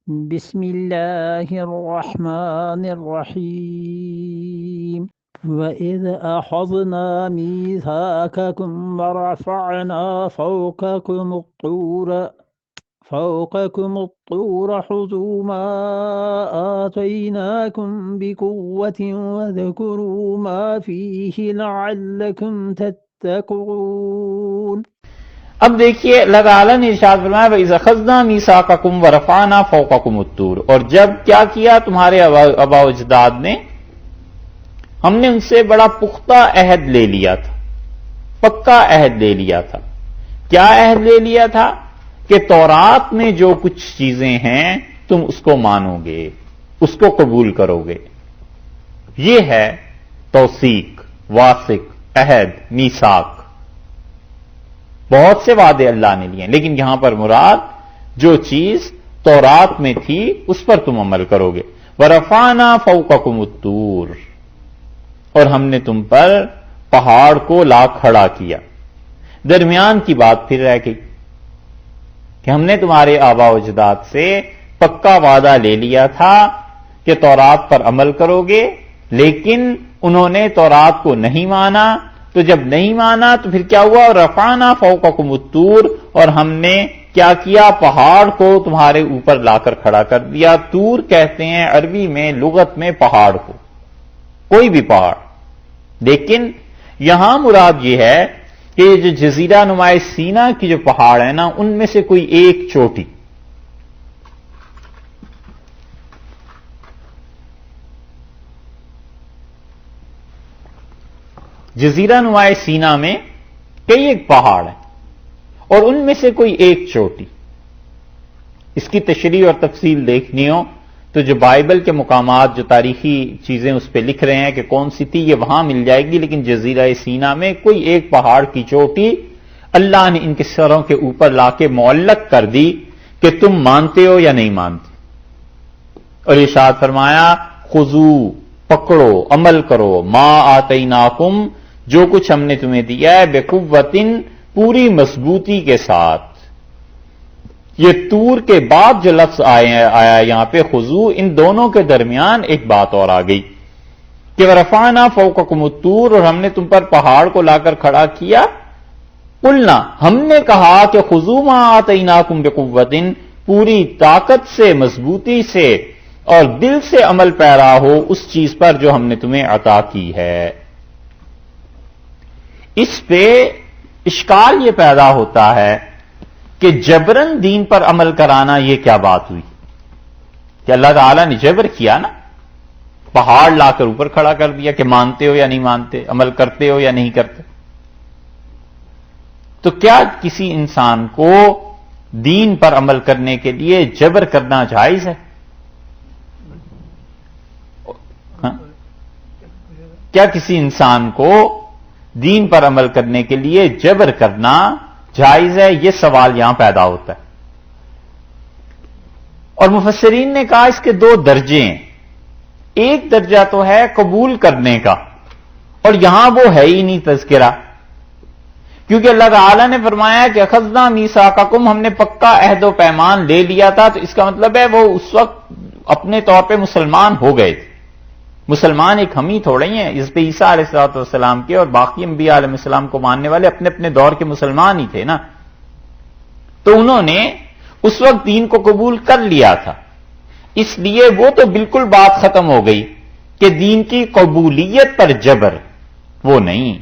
بسم الله الرحمن الرحيم وإذ أخذنا ميثاقكم ورفعنا فوقكم الطور خذوا ما آتيناكم بقوة واذكروا ما فيه لعلكم تتقون۔ اب دیکھیے اللہ تعالیٰ نے ارشاد فرمایا وَإِذْ أَخَذْنَا مِيثَاقَكُمْ وَرَفَعْنَا فَوْقَكُمُ الطُّورَ، اور جب کیا کیا تمہارے آباء و اجداد نے، ہم نے ان سے بڑا پختہ عہد لے لیا تھا، پکا عہد لے لیا تھا۔ کیا عہد لے لیا تھا؟ کہ تورات میں جو کچھ چیزیں ہیں تم اس کو مانو گے، اس کو قبول کرو گے۔ یہ ہے توثیق، واثق، عہد، میثاق۔ بہت سے وعدے اللہ نے لیے، لیکن یہاں پر مراد جو چیز تورات میں تھی اس پر تم عمل کرو گے۔ وَرَفَعْنَا فَوْقَكُمُ الطُّورَ، اور ہم نے تم پر پہاڑ کو لا کھڑا کیا۔ درمیان کی بات پھر رہ گئی کہ ہم نے تمہارے آباء و اجداد سے پکا وعدہ لے لیا تھا کہ تورات پر عمل کرو گے، لیکن انہوں نے تورات کو نہیں مانا۔ تو جب نہیں مانا تو پھر کیا ہوا؟ رفعنا فوقکم الطور، اور ہم نے کیا کیا؟ پہاڑ کو تمہارے اوپر لا کر کھڑا کر دیا۔ طور کہتے ہیں عربی میں، لغت میں پہاڑ کو، کوئی بھی پہاڑ۔ لیکن یہاں مراد یہ ہے کہ یہ جو جزیرہ نما سینا کی جو پہاڑ ہے نا، ان میں سے کوئی ایک چوٹی، جزیرہ نما سینا میں کئی ایک پہاڑ ہیں، اور ان میں سے کوئی ایک چوٹی۔ اس کی تشریح اور تفصیل دیکھنی ہو تو جو بائبل کے مقامات، جو تاریخی چیزیں اس پہ لکھ رہے ہیں کہ کون سی تھی، یہ وہاں مل جائے گی۔ لیکن جزیرہ سینا میں کوئی ایک پہاڑ کی چوٹی اللہ نے ان کے سروں کے اوپر لا کے معلق کر دی کہ تم مانتے ہو یا نہیں مانتے۔ اور ارشاد فرمایا خذو، پکڑو، عمل کرو، ما آتیناکم، جو کچھ ہم نے تمہیں دیا ہے، بقوتن، پوری مضبوطی کے ساتھ۔ یہ طور کے بعد جو لفظ آیا یہاں پہ خذو، ان دونوں کے درمیان ایک بات اور آ گئی کہ ورفعنا فوقکم الطور، اور ہم نے تم پر پہاڑ کو لا کر کھڑا کیا۔ قلنا، ہم نے کہا کہ خذو ما آتیناکم بقوتن، پوری طاقت سے، مضبوطی سے اور دل سے عمل پیرا ہو اس چیز پر جو ہم نے تمہیں عطا کی ہے۔ اس پہ اشکال یہ پیدا ہوتا ہے کہ جبرن دین پر عمل کرانا یہ کیا بات ہوئی کہ اللہ تعالیٰ نے جبر کیا نا، پہاڑ لا کر اوپر کھڑا کر دیا کہ مانتے ہو یا نہیں مانتے، عمل کرتے ہو یا نہیں کرتے۔ تو کیا کسی انسان کو دین پر عمل کرنے کے لیے جبر کرنا جائز ہے؟ کیا کسی انسان کو دین پر عمل کرنے کے لیے جبر کرنا جائز ہے؟ یہ سوال یہاں پیدا ہوتا ہے۔ اور مفسرین نے کہا اس کے دو درجے ہیں۔ ایک درجہ تو ہے قبول کرنے کا، اور یہاں وہ ہے ہی نہیں تذکرہ، کیونکہ اللہ تعالیٰ نے فرمایا کہ اخذنا میثاقکم، ہم نے پکا عہد و پیمان لے لیا تھا، تو اس کا مطلب ہے وہ اس وقت اپنے طور پہ مسلمان ہو گئے تھے۔ مسلمان ایک ہم ہی تھوڑے ہیں، اس پہ عیسیٰ علیہ السلام کے اور باقی انبیاء علیہ السلام کو ماننے والے اپنے اپنے دور کے مسلمان ہی تھے نا۔ تو انہوں نے اس وقت دین کو قبول کر لیا تھا، اس لیے وہ تو بالکل بات ختم ہو گئی کہ دین کی قبولیت پر جبر وہ نہیں،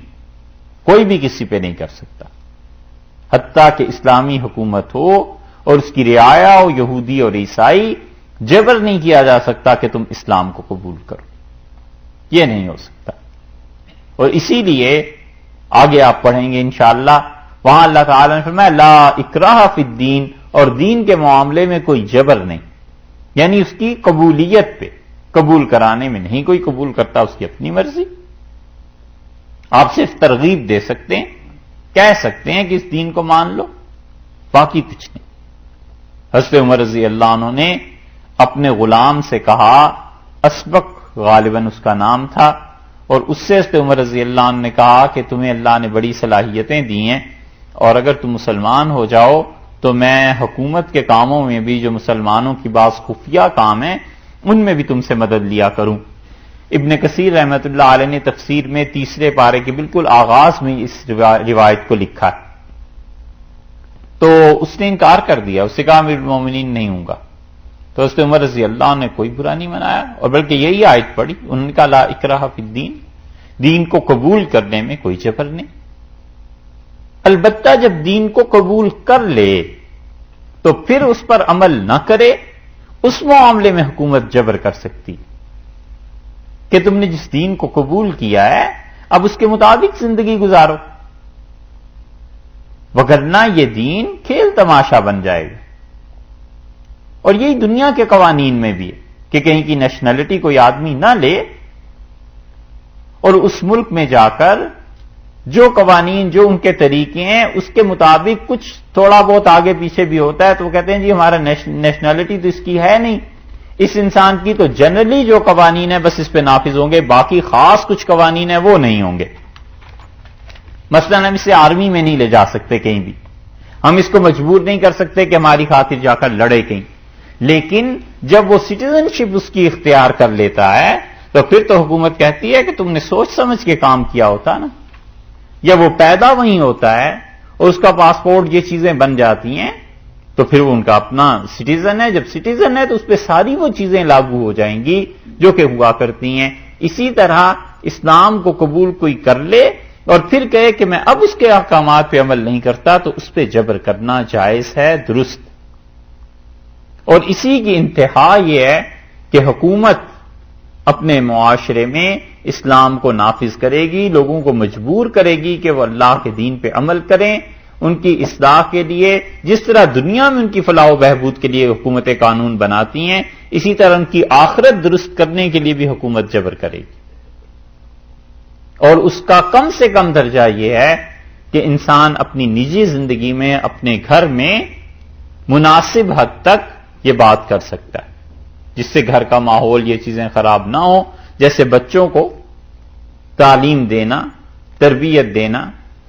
کوئی بھی کسی پہ نہیں کر سکتا، حتیٰ کہ اسلامی حکومت ہو اور اس کی رعایا ہو یہودی اور عیسائی، جبر نہیں کیا جا سکتا کہ تم اسلام کو قبول کرو، یہ نہیں ہو سکتا۔ اور اسی لیے آگے آپ پڑھیں گے انشاءاللہ، وہاں اللہ تعالیٰ نے فرمایا لا اکراہ فی الدین، اور دین کے معاملے میں کوئی جبر نہیں، یعنی اس کی قبولیت پہ، قبول کرانے میں نہیں کوئی قبول کرتا، اس کی اپنی مرضی۔ آپ صرف ترغیب دے سکتے ہیں، کہہ سکتے ہیں کہ اس دین کو مان لو، باقی کچھ نہیں۔ حضرت عمر رضی اللہ عنہ نے اپنے غلام سے کہا، اسبق غالباً اس کا نام تھا، اور اس سے حضرت عمر رضی اللہ عنہ نے کہا کہ تمہیں اللہ نے بڑی صلاحیتیں دی ہیں، اور اگر تم مسلمان ہو جاؤ تو تو میں حکومت کے کاموں میں بھی جو مسلمانوں کی بعض خفیہ کام ہیں ان میں بھی تم سے مدد لیا کروں۔ ابن کثیر رحمۃ اللہ علیہ نے تفسیر میں 3 پارے کے بالکل آغاز میں اس روایت کو لکھا ہے۔ تو اس نے انکار کر دیا، اس سے کہا امیر المومنین نہیں ہوں گا۔ تو حضرت عمر رضی اللہ عنہ نے کوئی برا نہیں منایا، اور بلکہ یہی آیت پڑھی، انہوں نے کہا لا اکراہ فی الدین، دین کو قبول کرنے میں کوئی جبر نہیں۔ البتہ جب دین کو قبول کر لے تو پھر اس پر عمل نہ کرے، اس معاملے میں حکومت جبر کر سکتی کہ تم نے جس دین کو قبول کیا ہے اب اس کے مطابق زندگی گزارو، وگرنہ یہ دین کھیل تماشا بن جائے گا۔ اور یہی دنیا کے قوانین میں بھی ہے کہ کہیں کی نیشنلٹی کوئی آدمی نہ لے اور اس ملک میں جا کر جو قوانین جو ان کے طریقے ہیں اس کے مطابق کچھ تھوڑا بہت آگے پیچھے بھی ہوتا ہے تو وہ کہتے ہیں جی ہمارا نیشنلٹی تو اس کی ہے نہیں، اس انسان کی تو جنرلی جو قوانین ہیں بس اس پہ نافذ ہوں گے، باقی خاص کچھ قوانین ہیں وہ نہیں ہوں گے۔ مثلا ہم اسے آرمی میں نہیں لے جا سکتے کہیں بھی، ہم اس کو مجبور نہیں کر سکتے کہ ہماری خاطر جا کر لڑے کہیں، لیکن جب وہ سٹیزن شپ اس کی اختیار کر لیتا ہے تو پھر تو حکومت کہتی ہے کہ تم نے سوچ سمجھ کے کام کیا ہوتا نا، یا وہ پیدا وہیں ہوتا ہے اور اس کا پاسپورٹ یہ چیزیں بن جاتی ہیں تو پھر وہ ان کا اپنا سٹیزن ہے، جب سٹیزن ہے تو اس پہ ساری وہ چیزیں لاگو ہو جائیں گی جو کہ ہوا کرتی ہیں۔ اسی طرح اسلام کو قبول کوئی کر لے اور پھر کہے کہ میں اب اس کے احکامات پہ عمل نہیں کرتا تو اس پہ جبر کرنا جائز ہے، درست۔ اور اسی کی انتہا یہ ہے کہ حکومت اپنے معاشرے میں اسلام کو نافذ کرے گی، لوگوں کو مجبور کرے گی کہ وہ اللہ کے دین پہ عمل کریں، ان کی اصلاح کے لیے جس طرح دنیا میں ان کی فلاح و بہبود کے لیے حکومتیں قانون بناتی ہیں، اسی طرح ان کی آخرت درست کرنے کے لیے بھی حکومت جبر کرے گی۔ اور اس کا کم سے کم درجہ یہ ہے کہ انسان اپنی نجی زندگی میں اپنے گھر میں مناسب حد تک یہ بات کر سکتا ہے جس سے گھر کا ماحول یہ چیزیں خراب نہ ہو، جیسے بچوں کو تعلیم دینا، تربیت دینا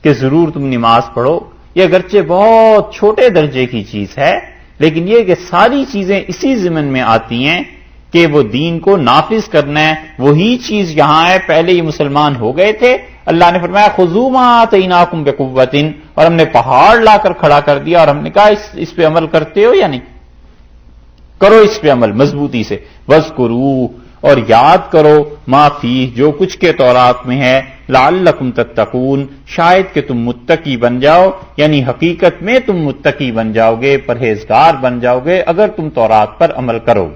کہ ضرور تم نماز پڑھو، یہ اگرچہ بہت چھوٹے درجے کی چیز ہے لیکن یہ کہ ساری چیزیں اسی ضمن میں آتی ہیں کہ وہ دین کو نافذ کرنا ہے، وہی چیز یہاں ہے۔ پہلے یہ مسلمان ہو گئے تھے، اللہ نے فرمایا خذوا ما آتیناکم بقوۃ، اور ہم نے پہاڑ لا کر کھڑا کر دیا اور ہم نے کہا اس پہ عمل کرتے ہو یا نہیں؟ کرو اس پہ عمل مضبوطی سے۔ وَاذْكُرُوا، اور یاد کرو ما فیہ، جو کچھ کے تورات میں ہے، لعلکم تتقون، شاید کہ تم متقی بن جاؤ، یعنی حقیقت میں تم متقی بن جاؤ گے، پرہیزگار بن جاؤ گے اگر تم تورات پر عمل کرو۔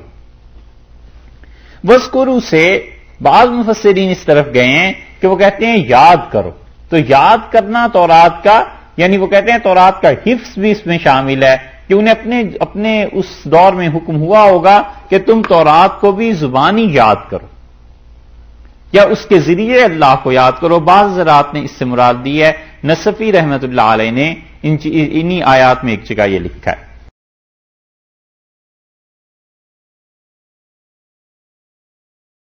وَاذْكُرُوا سے بعض مفسرین اس طرف گئے ہیں کہ وہ کہتے ہیں یاد کرو، تو یاد کرنا تورات کا، یعنی وہ کہتے ہیں تورات کا حفظ بھی اس میں شامل ہے کہ انہیں اپنے اس دور میں حکم ہوا ہوگا کہ تم تورات کو بھی زبانی یاد کرو یا اس کے ذریعے اللہ کو یاد کرو۔ بعض حضرات نے اس سے مراد دی ہے، نصفی رحمت اللہ علیہ نے انہی آیات میں ایک جگہ یہ لکھا ہے۔